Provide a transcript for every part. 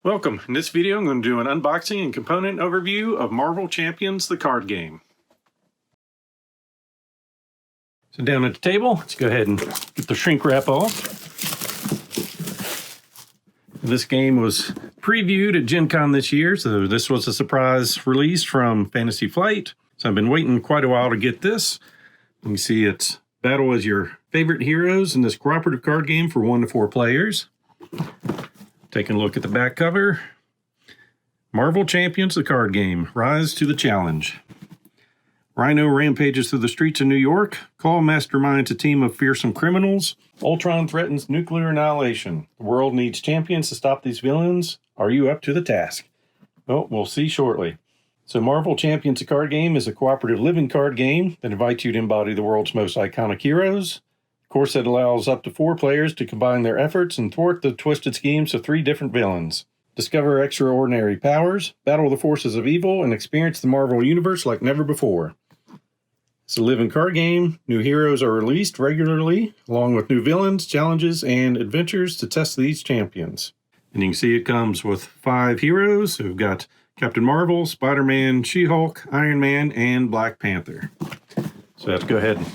Welcome. In this video, I'm going to do an unboxing and component overview of Marvel Champions, the card game. So down at the table, let's go ahead and get the shrink wrap off. This game was previewed at Gen Con this year, so this was a surprise release from Fantasy Flight. So I've been waiting quite a while to get this. You can see it's battle as your favorite heroes in this cooperative card game for 1 to 4 players. Taking a look at the back cover. Marvel Champions, the card game. Rise to the challenge. Rhino rampages through the streets of New York. Call masterminds a team of fearsome criminals. Ultron threatens nuclear annihilation. The world needs champions to stop these villains. Are you up to the task? Well, we'll see shortly. So Marvel Champions, the card game is a cooperative living card game that invites you to embody the world's most iconic heroes. Of course, it allows up to 4 players to combine their efforts and thwart the twisted schemes of 3 different villains. Discover extraordinary powers, battle the forces of evil, and experience the Marvel Universe like never before. It's a living card game. New heroes are released regularly, along with new villains, challenges, and adventures to test these champions. And you can see it comes with 5 heroes. So we've got Captain Marvel, SpiderMan, She-Hulk, Iron Man, and Black Panther. So let's go ahead and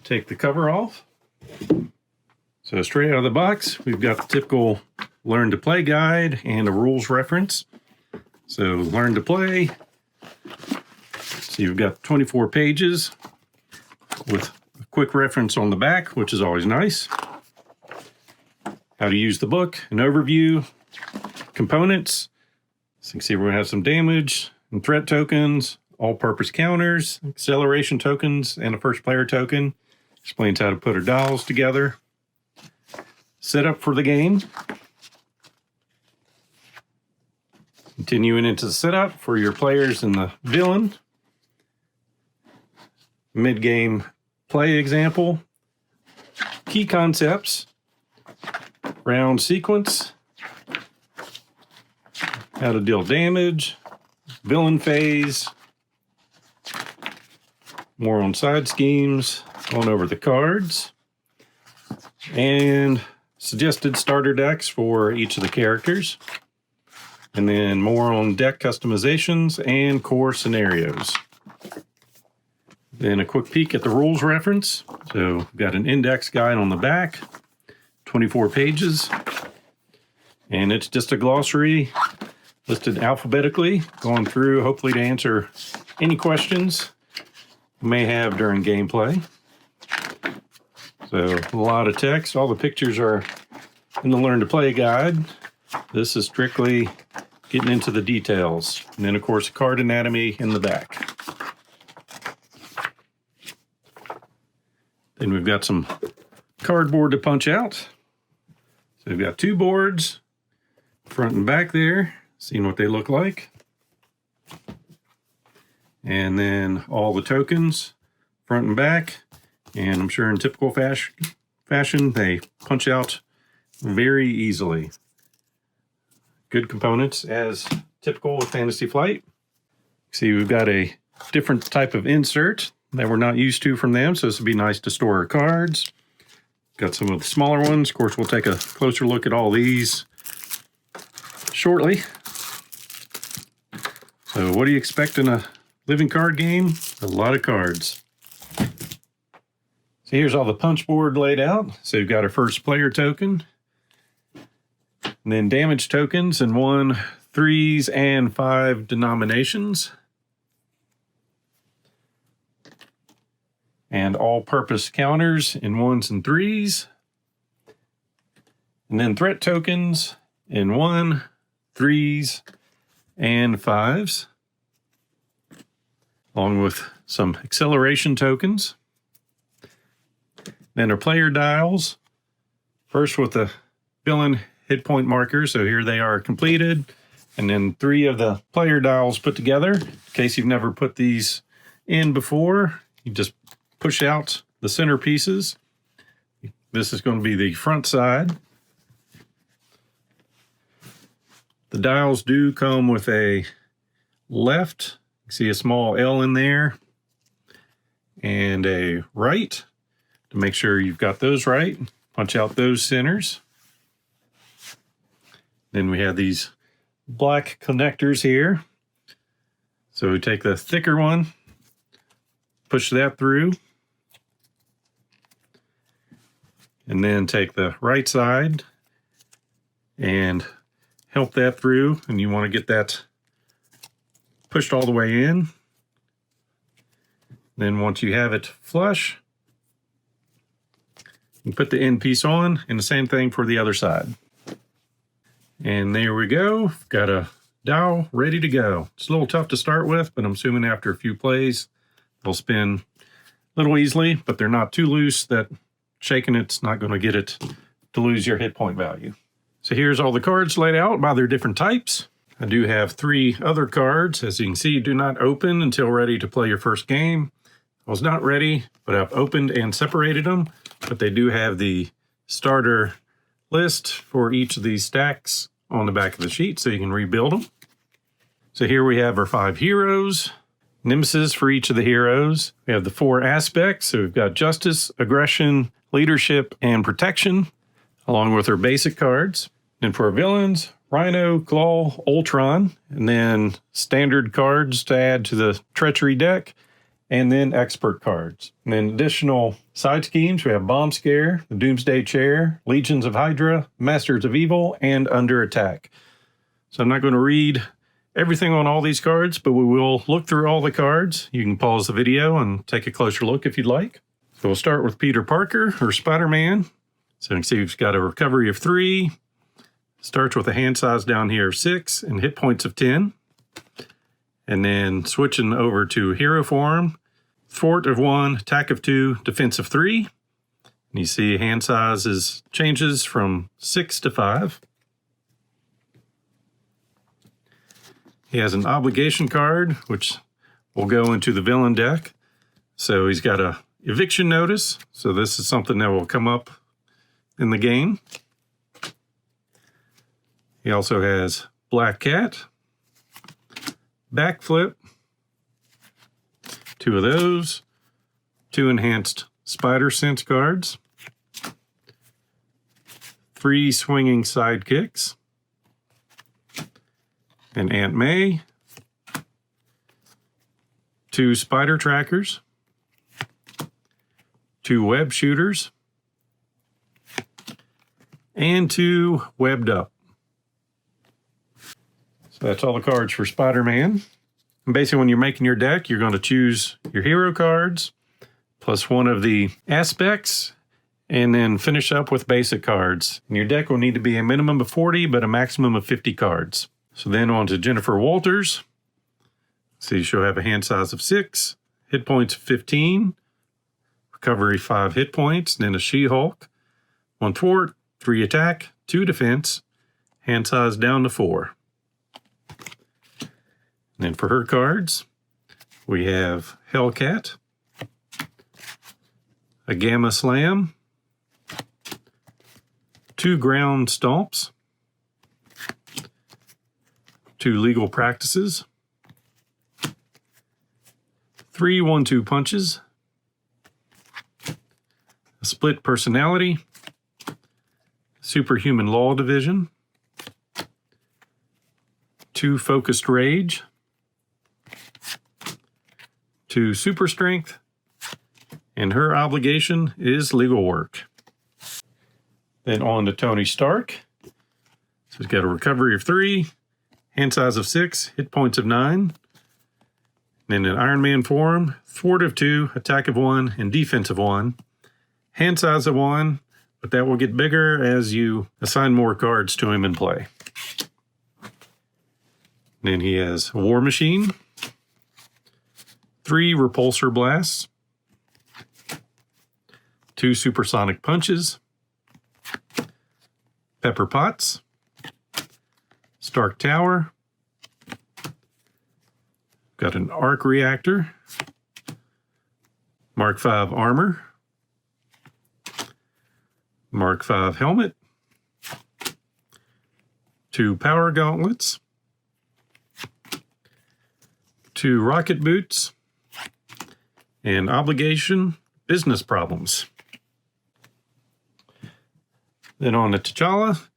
take the cover off. So straight out of the box, we've got the typical Learn to Play guide and a rules reference. So Learn to Play. So you've got 24 pages with a quick reference on the back, which is always nice. How to use the book, an overview, components. So you can see we're going to have some damage and threat tokens, all-purpose counters, acceleration tokens, and a first player token. Explains how to put our dials together. Setup for the game. Continuing into the setup for your players and the villain. Mid-game play example. Key concepts. Round sequence. How to deal damage. Villain phase. More on side schemes. Going over the cards. And suggested starter decks for each of the characters. And then more on deck customizations and core scenarios. Then a quick peek at the rules reference. So we've got an index guide on the back, 24 pages. And it's just a glossary listed alphabetically, going through hopefully to answer any questions you may have during gameplay. So a lot of text. All the pictures are in the Learn to Play guide. This is strictly getting into the details. And then, of course, card anatomy in the back. Then we've got some cardboard to punch out. So we've got 2 boards, front and back there, seeing what they look like. And then all the tokens, front and back. And I'm sure in typical fashion, they punch out very easily. Good components as typical with Fantasy Flight. See, we've got a different type of insert that we're not used to from them, so this would be nice to store our cards. Got some of the smaller ones. Of course, we'll take a closer look at all these shortly. So what do you expect in a living card game? A lot of cards. So here's all the punch board laid out. So we've got our first player token. And then damage tokens in 1, 3s, and 5 denominations. And all-purpose counters in 1s and 3s. And then threat tokens in 1, 3s, and 5s. Along with some acceleration tokens. Then our player dials. First with the villain hit point markers. So here they are completed. And then 3 of the player dials put together. In case you've never put these in before, you just push out the center pieces. This is going to be the front side. The dials do come with a left. You see a small L in there. And a right to make sure you've got those right. Punch out those centers. Then we have these black connectors here. So we take the thicker one, push that through, and then take the right side and help that through. And you want to get that pushed all the way in. Then once you have it flush, you put the end piece on, and the same thing for the other side. And there we go. Got a dowel ready to go. It's a little tough to start with, but I'm assuming after a few plays, they'll spin a little easily, but they're not too loose that shaking it's not going to get it to lose your hit point value. So here's all the cards laid out by their different types. I do have 3 other cards. As you can see, do not open until ready to play your first game. I was not ready, but I've opened and separated them, but they do have the starter list for each of these stacks on the back of the sheet, so you can rebuild them. So here we have our 5 heroes, Nemesis for each of the heroes. We have the 4 aspects, so we've got justice, aggression, leadership, and protection, along with our basic cards. And for our villains, Rhino, Claw, Ultron, and then standard cards to add to the treachery deck, and then expert cards. And then additional side schemes, we have Bomb Scare, the Doomsday Chair, Legions of Hydra, Masters of Evil, and Under Attack. So I'm not going to read everything on all these cards, but we will look through all the cards. You can pause the video and take a closer look if you'd like. So we'll start with Peter Parker, or Spider-Man. So you can see we've got a recovery of 3. Starts with a hand size down here of 6 and hit points of 10. And then switching over to hero form, thwart of 1, attack of 2, defense of 3. And you see hand sizes changes from 6 to 5. He has an obligation card, which will go into the villain deck. So he's got a eviction notice. So this is something that will come up in the game. He also has Black Cat, Backflip, 2 of those, 2 enhanced Spider Sense cards, 3 swinging sidekicks, an Aunt May, 2 spider trackers, 2 web shooters, and 2 webbed up. So that's all the cards for Spider-Man. And basically, when you're making your deck, you're going to choose your hero cards, plus 1 of the aspects, and then finish up with basic cards. And your deck will need to be a minimum of 40, but a maximum of 50 cards. So then on to Jennifer Walters. See, she'll have a hand size of 6, hit points of 15, recovery 5 hit points, then a She-Hulk, 1 thwart, 3 attack, 2 defense, hand size down to 4. And then for her cards, we have Hellcat, a Gamma Slam, 2 ground stomps, 2 legal practices, 3 1-2 punches, a split personality, superhuman law division, 2 focused rage, 2 super strength, and her obligation is legal work. Then on to Tony Stark. So he's got a recovery of 3, hand size of 6, hit points of 9. Then in Iron Man form, thwart of 2, attack of 1, and defense of 1. Hand size of 1, but that will get bigger as you assign more cards to him in play. Then he has War Machine, 3 repulsor blasts, 2 supersonic punches, Pepper Potts, Stark Tower, got an arc reactor, Mark V armor, Mark V helmet, 2 power gauntlets, 2 rocket boots, and obligation business problems. Then on to T'Challa,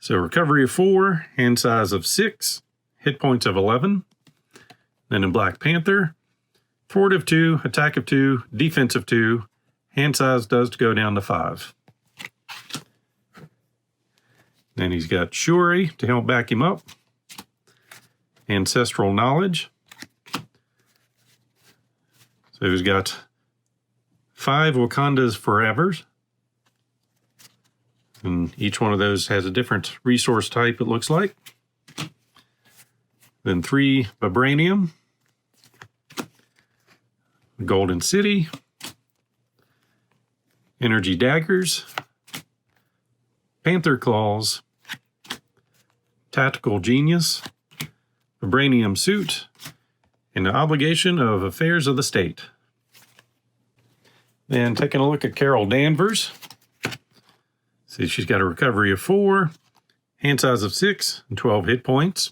So recovery of 4, hand size of 6, hit points of 11. Then in Black Panther, forward of 2, attack of 2, defense of 2, hand size does go down to 5. Then he's got Shuri to help back him up. Ancestral knowledge. So he's got 5 Wakanda's Forevers. And each one of those has a different resource type, it looks like. Then 3 Vibranium. Golden City. Energy Daggers. Panther Claws. Tactical Genius. Vibranium Suit. And the Obligation of Affairs of the State. Then taking a look at Carol Danvers. See, she's got a recovery of 4, hand size of 6, and 12 hit points.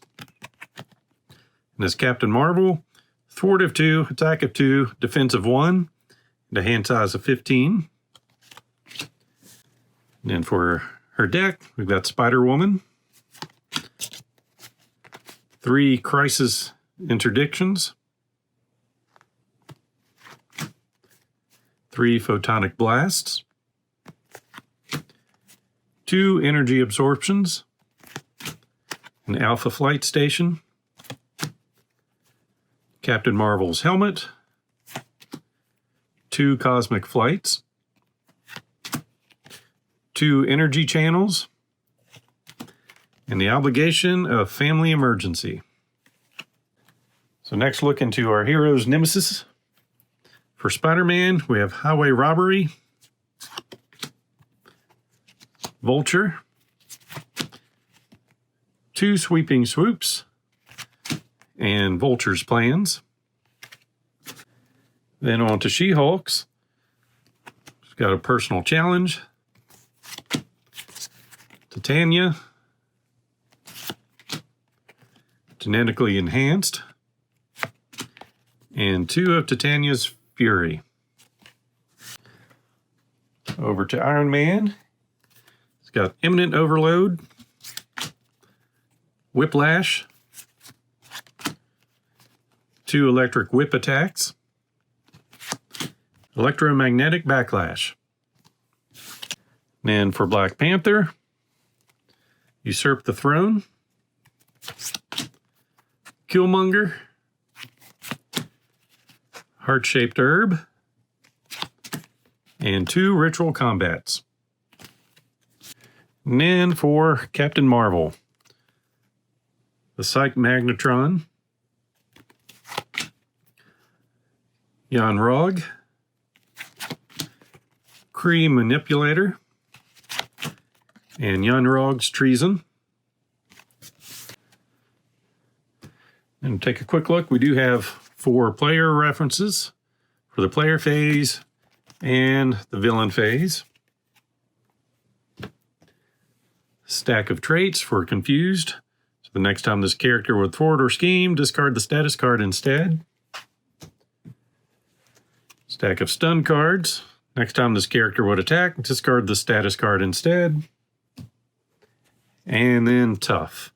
And as Captain Marvel, thwart of 2, attack of 2, defense of 1, and a hand size of 15. And then for her deck, we've got Spider-Woman, 3 Crisis Interdictions, 3 Photonic Blasts, 2 Energy Absorptions, an Alpha Flight Station, Captain Marvel's Helmet, 2 Cosmic Flights, 2 Energy Channels, and the Obligation of Family Emergency. So next, look into our heroes' Nemesis. For Spider-Man, we have Highway Robbery, Vulture, 2 Sweeping Swoops, and Vulture's Plans. Then on to She-Hulk's. She's got a personal challenge. Titania, genetically enhanced, and 2 of Titania's Fury. Over to Iron Man. It's got Imminent Overload, Whiplash, 2 Electric Whip Attacks, Electromagnetic Backlash. And for Black Panther, Usurp the Throne, Killmonger, Heart-Shaped Herb, and 2 Ritual Combats. And then for Captain Marvel, the Psych Magnetron, Jan Rog, Kree Manipulator, and Jan Rog's Treason. And take a quick look. We do have 4 player references for the player phase and the villain phase. Stack of traits for Confused. So the next time this character would thwart or scheme, discard the status card instead. Stack of stun cards. Next time this character would attack, discard the status card instead. And then Tough.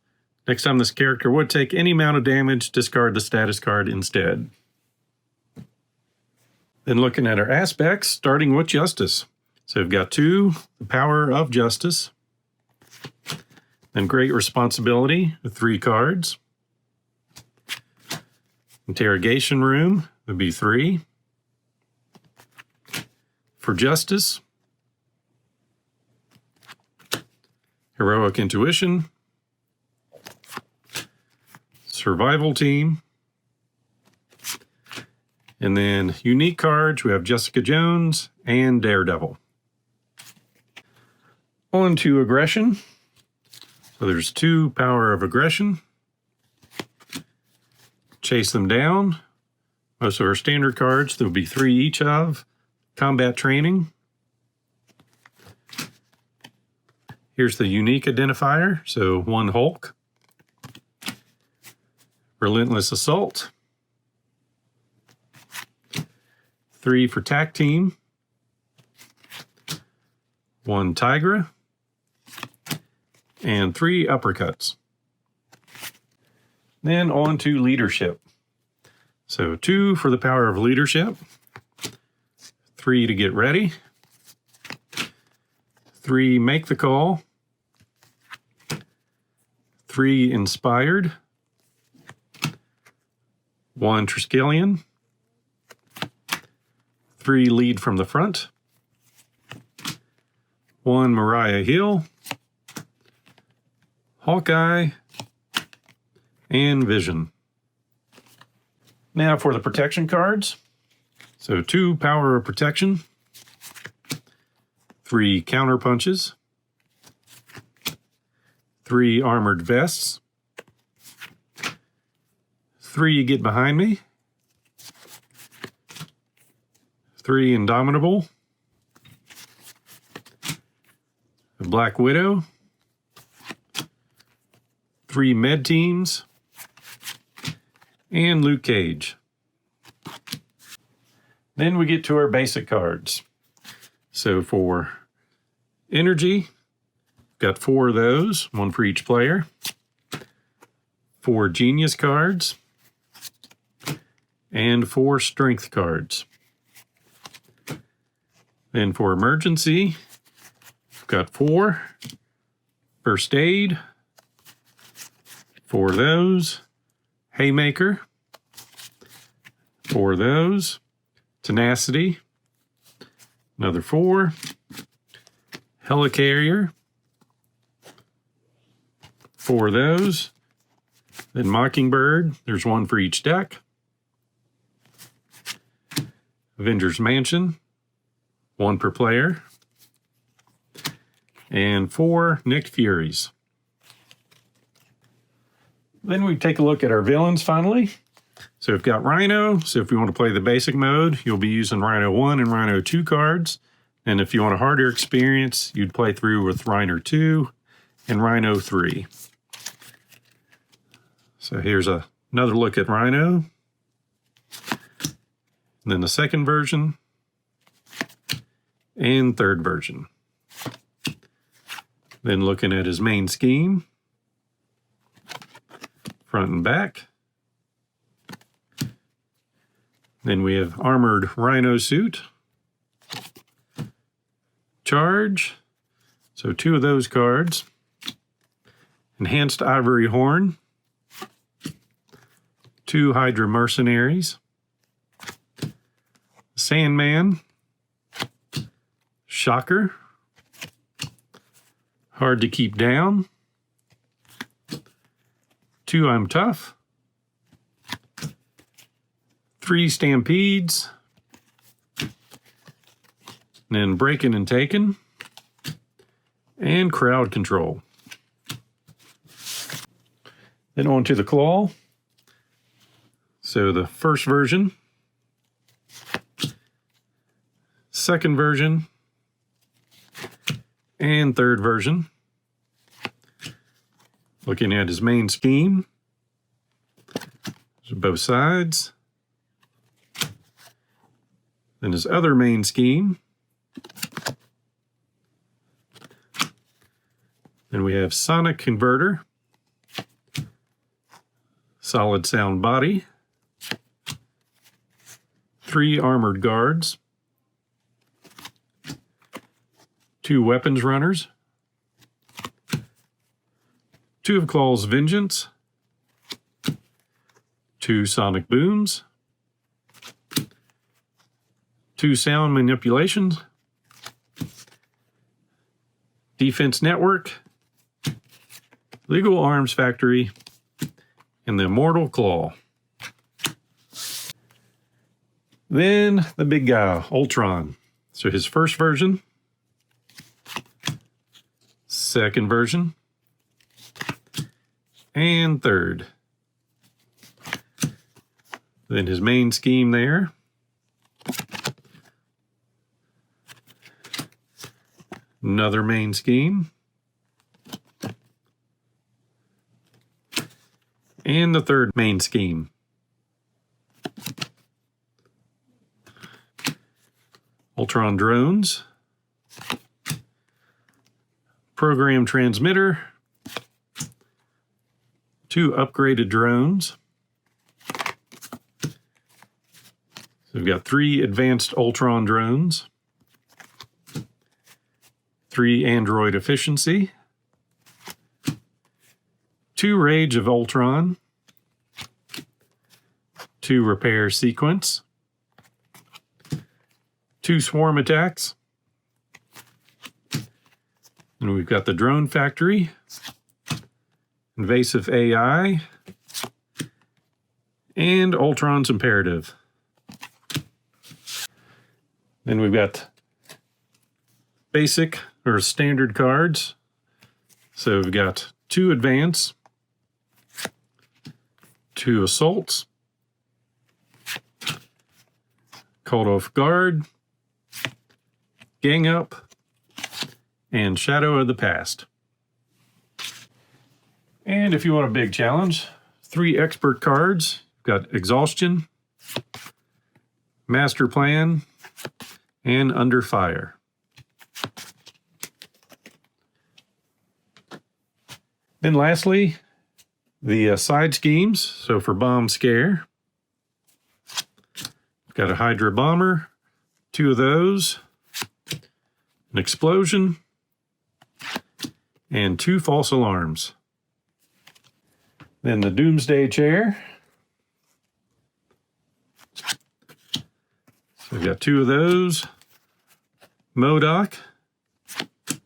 Next time this character would take any amount of damage, discard the status card instead. Then looking at our aspects, starting with Justice. So we've got 2, the Power of Justice. Then Great Responsibility, with 3 cards. Interrogation Room would be 3. For Justice, Heroic Intuition, Survival Team, and then unique cards, we have Jessica Jones and Daredevil. On to Aggression. So there's 2 Power of Aggression. Chase Them Down. Most of our standard cards, there will be 3 each of. Combat Training. Here's the unique identifier. So 1 Hulk. Relentless Assault. 3 for Tac Team. 1 Tigra. and 3 uppercuts. Then on to leadership. So 2 for the power of leadership, 3 to get ready, 3 make the call, 3 inspired, 1 Triskelion, 3 lead from the front, 1 Mariah Hill, Hawkeye, and Vision. Now for the protection cards. So 2 power of protection, 3 counter punches, 3 armored vests, 3 get behind me, 3 indomitable, a Black Widow, 3 med teams, and Luke Cage. Then we get to our basic cards. So for energy, got 4 of those, 1 for each player. 4 genius cards, and 4 strength cards. Then for emergency, got 4. First aid, 4 of those. Haymaker, 4 of those. Tenacity, another 4. Helicarrier, 4 of those. Then Mockingbird, there's 1 for each deck. Avengers Mansion, 1 per player. And 4 Nick Furies. Then we take a look at our villains finally. So we've got Rhino. So if you want to play the basic mode, you'll be using Rhino 1 and Rhino 2 cards. And if you want a harder experience, you'd play through with Rhino 2 and Rhino 3. So here's another look at Rhino. And then the second version and third version. Then looking at his main scheme, front and back. Then we have armored Rhino suit. Charge. So 2 of those cards. Enhanced ivory horn. 2 Hydra mercenaries. Sandman. Shocker. Hard to keep down. 2 I'm tough. 3 Stampedes. And then Breaking and Taken. And Crowd Control. Then on to the Claw. So the first version. Second version. And third version. Looking at his main scheme. So both sides. Then his other main scheme. Then we have Sonic Converter. Solid sound body. 3 armored guards. 2 weapons runners. 2 of Claw's Vengeance. 2 sonic booms. 2 sound manipulations. Defense Network. Legal Arms Factory. And the Immortal Claw. Then the big guy, Ultron. So his first version. Second version. And third. Then his main scheme there. Another main scheme. And the third main scheme. Ultron drones. Program transmitter. 2 upgraded drones. So we've got 3 advanced Ultron drones, 3 android efficiency, 2 rage of Ultron, 2 repair sequence, 2 swarm attacks, and we've got the drone factory, invasive AI, and Ultron's imperative. Then we've got basic or standard cards. So we've got 2 advance, 2 assaults, called off guard, gang up, and shadow of the past. And if you want a big challenge, 3 expert cards. We've got exhaustion, master plan, and under fire. Then lastly, the side schemes. So for bomb scare, we've got a Hydra bomber, 2 of those, an explosion, and 2 false alarms. Then the doomsday chair. So we've got 2 of those, MODOK, and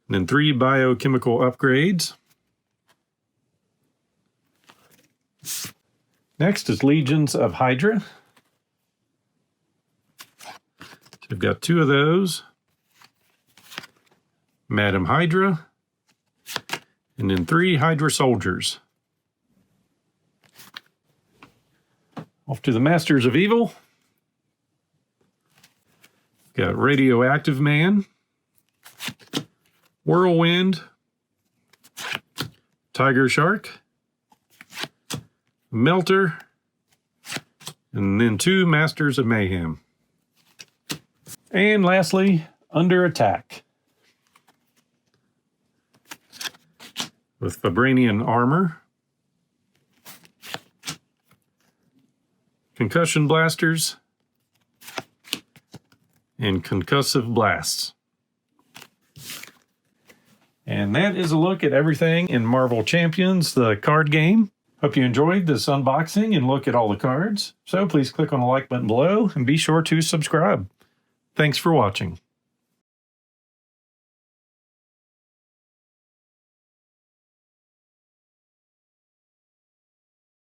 then 3 biochemical upgrades. Next is Legions of Hydra. So we've got 2 of those, Madam Hydra, and then 3 Hydra soldiers. Off to the Masters of Evil. Got Radioactive Man, Whirlwind, Tiger Shark, Melter, and then 2 Masters of Mayhem. And lastly, Under Attack, with Vibranium armor, concussion blasters, and concussive blasts. And that is a look at everything in Marvel Champions, the card game. Hope you enjoyed this unboxing and look at all the cards. So please click on the like button below and be sure to subscribe. Thanks for watching.